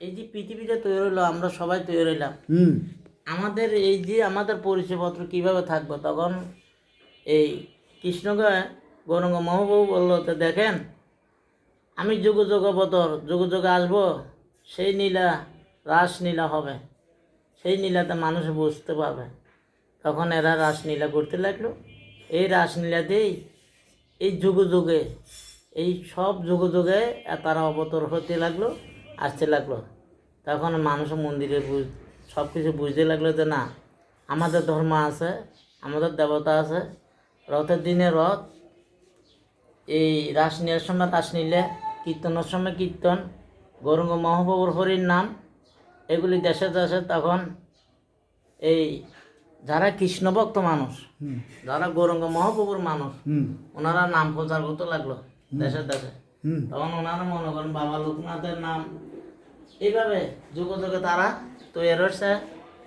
এই যে পৃথিবীটা তৈরি হলো, আমরা সবাই তৈরি হইলাম, আমাদের এই যে আমাদের পরিচয়পত্র কিভাবে থাকবো? তখন এই কৃষ্ণকে গৌরাঙ্গ মহাপ্রভু বললো, তো দেখেন আমি যুগ যুগ অবতর, যুগ যুগে আসবো, সেই নীলা রাসলীলা হবে, সেই নীলাতে মানুষ বুঝতে পারবে। তখন এরা রাসলীলা করতে লাগলো। এই রাসলীলাতেই এই যুগে যুগে, এই সব যুগে যুগে তারা অবতর হতে লাগলো, আসতে লাগলো। তখন মানুষ মন্দিরে সব কিছু বুঝতে লাগলো যে না, আমাদের ধর্ম আছে, আমাদের দেবতা আছে। রথের দিনে রথ, এই রাসলীলার সময় রাসলীলা, কীর্তনের সময় কীর্তন, গৌরাঙ্গ মহাপ্রভুর হরির নাম, এগুলি দেশে দেশে তখন এই যারা কৃষ্ণ ভক্ত মানুষ, যারা গৌরাঙ্গ মহাপ্রভুর মানুষ, ওনারা নাম প্রচার করতে লাগলো দেশে দেশে। তখন ওনারা মনে করেন বাবা লোকনাথের নাম, এইভাবে যুগে যুগে তারা তৈরি হচ্ছে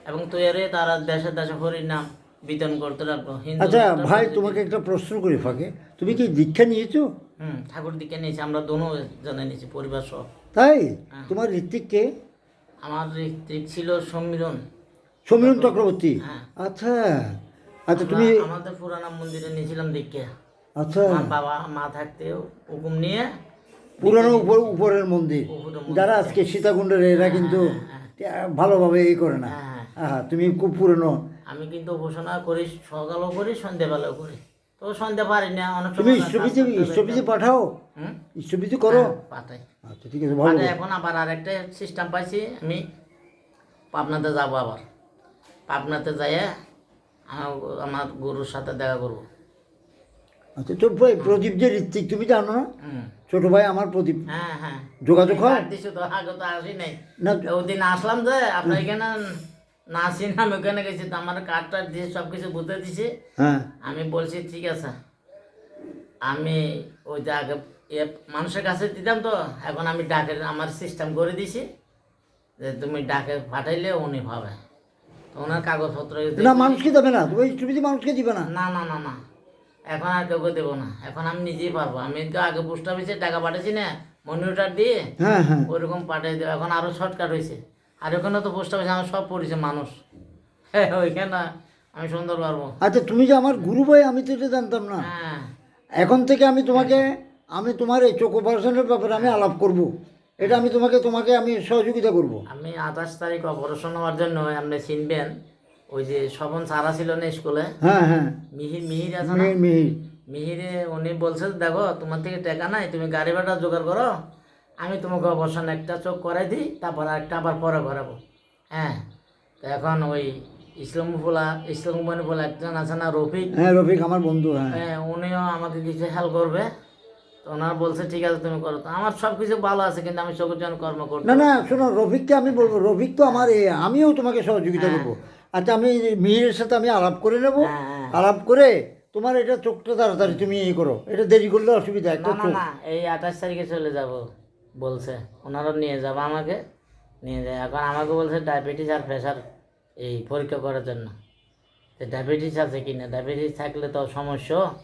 এবং তৈরি তারা দেশে দেশে হরির নাম বিতরণ করতে লাগলো। আচ্ছা ভাই, তোমাকে একটা প্রশ্ন করি ফাঁকে, তুমি কি দীক্ষা নিয়েছো? ঠাকুর দিকে নিয়েছি, আমরা দোনো জনে নিয়েছি, পরিবার সহ। তাই? তোমার ঋত্বিক কে? আমার ঋত্বিক ছিল সমীরণ সমীরণ চক্রবর্তী। হ্যাঁ। আচ্ছা আচ্ছা, তুমি আমাদের পুরানা মন্দিরে নিয়েছিলাম দীক্ষা। আচ্ছা, বাবা মা থাকতে হুকুম নিয়ে পুরানো উপরের মন্দির, যারা আজকে সীতাকুণ্ডের এরা কিন্তু ভালোভাবে এই করে না। হ্যাঁ, তুমি খুব পুরনো। আমি কিন্তু উপাসনা করি, সকালেও করি, সন্ধ্যেবেলাও করি। তো সন্ধ্যে পারি না, অনেক তুমি সময় ইষ্টবিধি পাঠাও? ইষ্টবিধি করো? পাঠাই। আচ্ছা ঠিক আছে, ভালো। এখন আবার আরেকটা সিস্টেম পাইছি, আমি পাবনাতে যাবো। আবার পাবনাতে যাইয়া আমার গুরুর সাথে দেখা করবো। আচ্ছা, তো ভাই প্রদীপ যে ঋত্বিক, তুমি জানো না? ছোট ভাই আমার প্রদীপ। হ্যাঁ হ্যাঁ, যোগাযোগ হয়? তো আগে তো আসি নাই না, ওদিন আসলাম যে আপনার এখানে না আসি না, আমি ওখানে গেছি, তো আমার কার্ডটা দিয়ে সব কিছু বুঝতে দিছি। হ্যাঁ, আমি বলছি ঠিক আছে, আমি ওই যে আগে মানুষের কাছে দিতাম, তো এখন আমি ডাকের আমার সিস্টেম করে দিছি যে তুমি ডাকে পাঠাইলে উনি পাবে। তো ওনার কাগজপত্র না মানুষকে দেবে না, তুমি ইষ্টবিধি মানুষকে দিবে না? না না না না, এখন আর কেউকে দেবো না, এখন আমি নিজেই পারবো। আমি তো আগে পোস্ট অফিসে টাকা পাঠাইছি না, মানি অর্ডার দিয়ে হ্যাঁ হ্যাঁ, ওইরকম পাঠিয়ে দেবো। এখন আরও শর্টকাট হয়েছে, আর ওখানে তো পোস্ট অফিসে আমার সব পড়েছে মানুষ, হ্যাঁ ওইখানে আমি সুন্দর পারবো। আচ্ছা, তুমি যে আমার গুরু ভাই, আমি তো এটা জানতাম না। হ্যাঁ, এখন থেকে আমি তোমাকে, আমি তোমার এই চোখ অপারেশনের ব্যাপারে আমি আলাপ করব, এটা আমি তোমাকে আমি সহযোগিতা করব। আমি 28 তারিখ অপারেশন হওয়ার জন্য, আপনি চিনবেন ওই যে স্বপন সারা ছিল না স্কুলে, হ্যাঁ হ্যাঁ, মিহির আছে না, মিহির। মিহিরে উনি বলছে দেখো তোমার থেকে টাকা নাই, তুমি গাড়ি ভাড়া জোগাড় করো, আমি তোমাকে অপারেশন একটা চোখ করাই দিই, তারপর একটা আবার পরে করাবো। হ্যাঁ, তো এখন ওই ইসলামী বলে একজন আছে না, রফিক। হ্যাঁ রফিক আমার বন্ধু। হ্যাঁ, হ্যাঁ, উনিও আমাকে কিছু হেল্প করবে। তো ওনারা বলছে ঠিক আছে তুমি করো। তো আমার সব কিছু ভালো আছে, কিন্তু আমি চোখের জন্য কর্ম করতে না না, শোনো, রফিককে আমি বলবো, রফিক তো আমার আমিও তোমাকে সহযোগিতা করবো। আচ্ছা, আমি মিহিরের সাথে আমি আলাপ করে নেব। হ্যাঁ। আলাপ করে তোমার এটা চোখটা তাড়াতাড়ি তুমি এই করো, এটা দেরি করলে অসুবিধা একটা না না চোখ। না, এই 28 তারিখে চলে যাব বলছে, ওনারা নিয়ে যাবো আমাকে, নিয়ে যায়। এখন আমাকে বলছে ডায়াবেটিস আর প্রেশার এই পরীক্ষা করার জন্য। ডায়াবেটিস আছে কিনা, ডায়াবেটিস থাকলে তো সমস্যা।